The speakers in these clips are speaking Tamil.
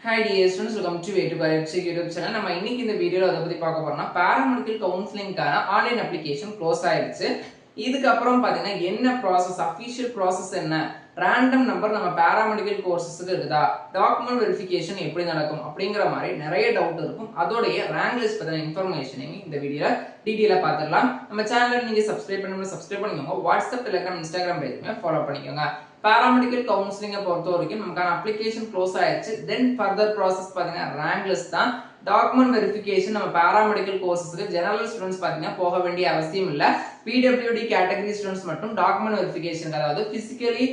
Hi dear students, welcome to Way to Career YouTube channel. நம்ம இன்னைக்கு இந்த வீடியோல அத பத்தி பார்க்க போறோம்னா பாராமெடிக்கல் கவுன்சிலிங்கான ஆன்லைன் அப்ளிகேஷன் க்ளோஸ் ஆயிருச்சு. இதுக்கு அப்புறம் பாத்தீங்கன்னா என்ன process, official process என்ன, random நம்பர் நம்ம பாராமெடிக்கல் கோர்சஸ்க்கு இருக்குதா, டாக்குமெண்ட் வெரிஃபிகேஷன் எப்படி நடக்கும் அப்படிங்கிற மாதிரி நிறைய டவுட் இருக்கும். அதோடைய ரேங்க் லிஸ்ட் பத்தின இன்ஃபர்மேஷனையும் இந்த வீடியோல டீடைலா பார்த்துடலாம். நம்ம சேனலை நீங்க சப்ஸ்கிரைப் பண்ணனும்னா சப்ஸ்கிரைப் பண்ணிக்கோங்க. வாட்ஸ்அப், டெலிகிராம், இன்ஸ்டாகிராம் பேஜ்மே ஃபாலோ பண்ணிக்கோங்க. பாராமெடிக்கல் கவுன்சிலிங்கை பொறுத்த வரைக்கும் நமக்கான அப்ளிகேஷன் க்ளோஸ் ஆயிடுச்சு. தென் ஃபர்தர் ப்ராசஸ் பாத்தீங்கன்னா ரேங்க் லிஸ்ட் தான். டாக்குமெண்ட் வெரிஃபிகேஷன் நம்ம பாராமெடிக்கல் கோர்சஸ்க்கு ஜெனரல் ஸ்டூடெண்ட்ஸ் பாத்தீங்கன்னா போக வேண்டிய அவசியம் இல்ல. பிடபிள்யூடி கேட்டகரி ஸ்டூடெண்ட்ஸ் மட்டும் டாக்குமெண்ட் வெரிஃபிகேஷன், அதாவது பிசிக்கலி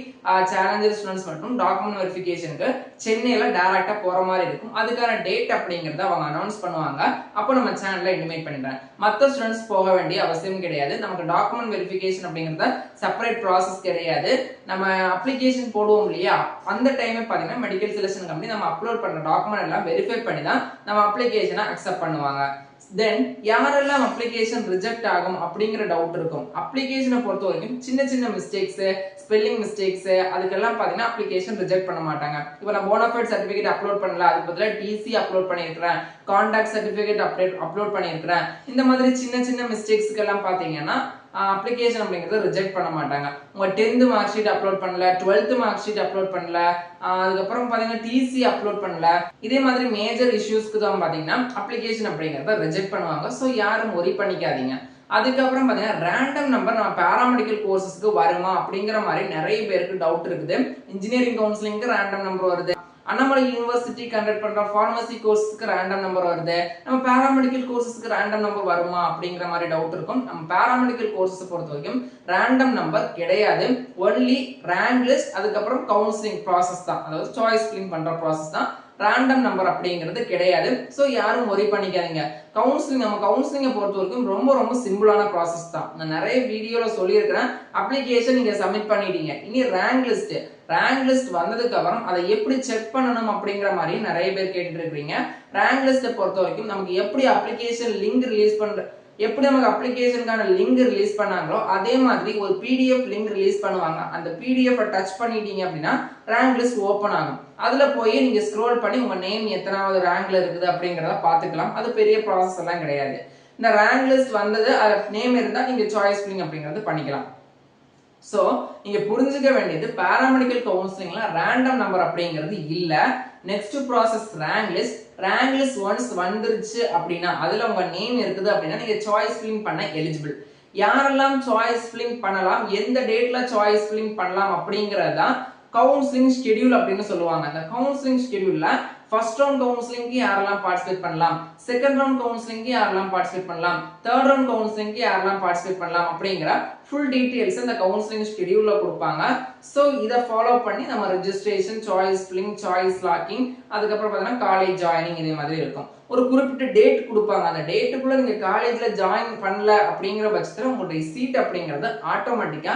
சேலஞ்சர் ஸ்டூடெண்ட்ஸ் மட்டும் டாக்குமெண்ட் வெரிஃபிகேஷனுக்கு சென்னையில டைரக்டா போற மாதிரி இருக்கும். அதுக்கான டேட் அப்படிங்கறத அவங்க அனௌன்ஸ் பண்ணுவாங்க. அப்போ நம்ம சேனல்ல இன்டிமேட் பண்ணிடுறேன். மற்ற ஸ்டூடெண்ட்ஸ் போக வேண்டிய அவசியம் கிடையாது. நமக்கு டாக்குமெண்ட் வெரிஃபிகேஷன் அப்படிங்கறது செப்பரேட் ப்ராசஸ் கிடையாது. நம்ம அப்ளிகேஷன் போடுவோம் இல்லையா, அந்த டைமே பாத்தீங்கன்னா மெடிக்கல் செலக்ஷன் கம்பெனி நம்ம அப்லோட் பண்ற டாக்குமெண்ட் எல்லாம் வெரிஃபை பண்ணி தான் நம்ம அப்ளிகேஷனை அக்செப்ட் பண்ணுவாங்க. தென் யாரெல்லாம் அப்ளிகேஷன் ரிஜெக்ட் ஆகும் அப்படிங்கிற டவுட் இருக்கும். அப்ளிகேஷனை பொறுத்த வரைக்கும் சின்ன சின்ன மிஸ்டேக்ஸ், ஸ்பெல்லிங் மிஸ்டேக்ஸ், அதுக்கெல்லாம் பாத்தீங்கன்னா அப்ளிகேஷன் ரிஜெக்ட் பண்ண மாட்டாங்க. இப்போ நான் போனஃபைட் சர்டிபிகேட் அப்லோட் பண்ணல, அதுக்கு பதிலா டிசி அப்லோட் பண்ணியிருக்கிறேன், கான்டாக்ட் சர்டிபிகேட் அப்லோட் பண்ணியிருக்கிறேன், இந்த மாதிரி சின்ன சின்ன மிஸ்டேக்ஸ்க்கு எல்லாம் பாத்தீங்கன்னா அப்ளிகேஷன் அப்படிங்கறது ரிஜெக்ட் பண்ண மாட்டாங்க. உங்க 10th மார்க் ஷீட் அப்லோட் பண்ணல, 12th மார்க் ஷீட் அப்லோட் பண்ணல, அதுக்கப்புறம் பாத்தீங்கன்னா டிசி அப்லோட் பண்ணல, இதே மாதிரி மேஜர் இஷ்யூஸ்க்கு தான் பாத்தீங்கன்னா அப்ளிகேஷன் அப்படிங்கறத ரிஜெக்ட் பண்ணுவாங்க. சோ யாரும் worry பண்ணிக்காதீங்க. அதுக்கப்புறம் பாத்தீங்கன்னா ரேண்டம் நம்பர் நம்ம பாராமெடிக்கல் கோர்சஸ்க்கு வருமா அப்படிங்கிற மாதிரி நிறைய பேருக்கு டவுட் இருக்குது. இன்ஜினியரிங் கவுன்சிலிங்க்கு ரேண்டம் நம்பர் வருது, அண்ணாமலை யூனிவர்சிட்டி கண்டக்ட் பண்ற ஃபார்மசி கோர்ஸ்க்கு ரேண்டம் நம்பர் வருது, நம்ம பாராமெடிக்கல் கோர்சஸ்க்கு ரேண்டம் நம்பர் வருமா அப்படிங்கிற மாதிரி டவுட் இருக்கும். நம்ம பாராமெடிக்கல் கோர்சஸ் பொறுத்த வரைக்கும் ரேண்டம் நம்பர் கிடையாது. ஒன்லி ரேங்க் லிஸ்ட், அதுக்கப்புறம் கவுன்சிலிங் ப்ராசஸ் தான், அதாவது சாய்ஸ் ஃபில்லிங் பண்ற ப்ராசஸ் தான். ரேண்டம் நம்பர் அப்படிங்கிறது கிடையாது. சோ யாரும் worry பண்ணிக்காதீங்க. நம்ம கவுன்சிலிங்கை பொறுத்த வரைக்கும் ரொம்ப ரொம்ப சிம்பிளான ப்ராசஸ் தான். நான் நிறைய வீடியோல சொல்லியிருக்கிறேன். அப்ளிகேஷன் நீங்க சப்மிட் பண்ணிட்டீங்க, இனி ரேங்க் லிஸ்ட் வந்ததுக்கு அப்புறம் அதை எப்படி செக் பண்ணணும் அப்படிங்கிற மாதிரி நிறைய பேர் கேட்டுட்டு இருக்கீங்க. ரேங்க் லிஸ்ட்டை பொறுத்த வரைக்கும் நமக்கு எப்படி அப்ளிகேஷன் லிங்க் ரிலீஸ் எப்படி நமக்கு அப்ளிகேஷனுக்கான லிங்க் ரிலீஸ் பண்ணாங்களோ அதே மாதிரி ஒரு பிடிஎஃப் லிங்க் ரிலீஸ் பண்ணுவாங்க. அந்த பிடிஎஃப் டச் பண்ணிட்டீங்க அப்படின்னா ரேங்க் லிஸ்ட் ஓபன் ஆகும். அதுல போய் நீங்க ஸ்க்ரோல் பண்ணி உங்க நேம் எத்தனாவது ரேங்க்ல இருக்குது அப்படிங்கறத பாத்துக்கலாம். அது பெரிய ப்ராசஸ் எல்லாம் கிடையாது. இந்த ரேங்க் லிஸ்ட் வந்தது, அது நேம் இருந்தா நீங்க சாய்ஸ் ஃபில்லிங் அப்படிங்கறது பண்ணிக்கலாம். சோ நீங்க புரிஞ்சுக்க வேண்டியது பாராமெடிக்கல் கவுன்சிலிங்ல ரேண்டம் நம்பர் அப்படிங்கிறது இல்ல. Next process rank list once வந்துருச்சு அப்படின்னா அதுல உங்க நேம் இருக்குது அப்படின்னா நீங்க சாய்ஸ் ஃபில்லிங் பண்ண எலிஜிபிள். யாரெல்லாம் சாய்ஸ் ஃபில்லிங் பண்ணலாம், எந்த டேட்ல சாய்ஸ் ஃபில்லிங் பண்ணலாம் அப்படிங்கறத கவுன்சிலிங் ஷெட்யூல் அப்படின்னு சொல்லுவாங்க. அந்த கவுன்சிலிங் ஷெட்யூல்ல ஃபர்ஸ்ட் ரவுண்ட் கவுன்சிலிங்க்கு யாரெல்லாம் பார்ட்டிசிபேட் பண்ணலாம், செகண்ட் ரவுண்ட் கவுன்சிலிங்க்கு யாரெல்லாம் பார்ட்டிசிபேட் பண்ணலாம், தேர்ட் ரவுண்ட் கவுன்சிலிங்க்கு யாரெல்லாம் பார்ட்டிசிபேட் பண்ணலாம் அப்படிங்கிற ஃபுல் டீடைல்ஸ் இந்த கவுன்சிலிங் ஷெட்யூல்ல கொடுப்பாங்க. சோ இத ஃபாலோ பண்ணி நம்ம registration, choice filling, choice locking, அதுக்கப்புறம் பார்த்தீங்கன்னா காலேஜ் ஜாயினிங் இதே மாதிரி இருக்கும். ஒரு குறிப்பிட்ட டேட் கொடுப்பாங்க. அந்த டேட்டுக்குள்ள நீங்க காலேஜ்ல ஜாயின் பண்ணல அப்படிங்கிற பட்சத்துல உங்களுடைய சீட் அப்படிங்கறது ஆட்டோமேட்டிக்கா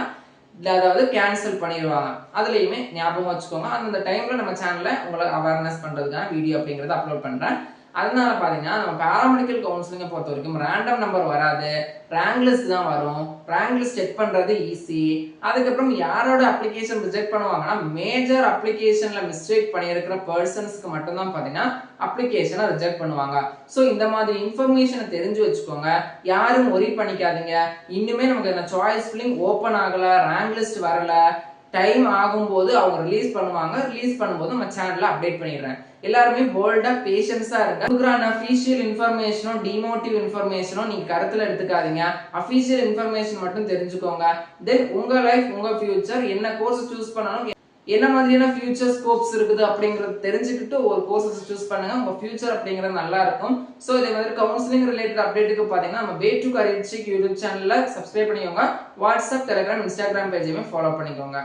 அதாவது கேன்சல் பண்ணிடுவாங்க. அதுலயுமே ஞாபகம் வச்சுக்கோங்க. அந்த டைம்ல நம்ம சேனல்ல உங்களை அவேர்னஸ் பண்றதுக்கான வீடியோ அப்படிங்கறத அப்லோட் பண்றேன். அதனால பாத்தீங்கன்னா நம்ம பாராமெடிக்கல் கவுன்சிலிங்கை பொறுத்த வரைக்கும் ரேண்டம் நம்பர் வராது, ரேங்க் லிஸ்ட் தான் வரும். ரேங்க் லிஸ்ட் செக் பண்றது ஈஸி. அதுக்கப்புறம் யாரோட அப்ளிகேஷன் ரிஜெக்ட் பண்ணுவாங்கன்னா மேஜர் அப்ளிகேஷன்ல மிஸ்டேக் பண்ணியிருக்கிற பர்சன்ஸ்க்கு மட்டும் தான் பாத்தீங்கன்னா அப்ளிகேஷனை ரிஜெக்ட் பண்ணுவாங்க. சோ இந்த மாதிரி இன்ஃபர்மேஷனை தெரிஞ்சு வச்சுக்கோங்க. யாரும் worry பண்ணிக்காதீங்க. இன்னுமே நமக்கு சாய்ஸ் ஃபில்லிங் ஓபன் ஆகல, ரேங்க் லிஸ்ட் வரல, டைம் ஆகும்போது அவங்க ரிலீஸ் பண்ணுவாங்க. ரிலீஸ் பண்ணும்போது நம்ம சேனல்ல அப்டேட் பண்ணிடுறேன். எல்லாருமே போல்டா பேஷன்ஸா இருங்க. கொடுக்குறான அஃபிஷியல் இன்ஃபர்மேஷனோ டிமோட்டிவ் இன்ஃபர்மேஷனோ நீங்க கருத்துல எடுத்துக்காதீங்க. அஃபிஷியல் இன்ஃபர்மேஷன் மட்டும் தெரிஞ்சுக்கோங்க. தென் உங்க லைஃப், உங்க ஃபியூச்சர், என்ன கோர்ஸ் சூஸ் பண்ணணும், என்ன மாதிரியான ஃபியூச்சர் ஸ்கோப்ஸ் இருக்குது அப்படிங்கறது தெரிஞ்சுக்கிட்டு ஒரு கோர்ஸ் சூஸ் பண்ணுங்க. உங்க ஃபியூச்சர் அப்படிங்கிறது நல்லா இருக்கும். சோ இதே மாதிரி கவுன்சிலிங் ரிலேட்டட் அப்டேட்டுக்கு பாத்தீங்கன்னா நம்ம வே டு கரியர் யூடியூப் சேனல்ல சப்ஸ்கிரைப் பண்ணிக்கோங்க. வாட்ஸ்அப், டெலிகிராம், இன்ஸ்டாகிராம் பேஜையுமே ஃபாலோ பண்ணிக்கோங்க.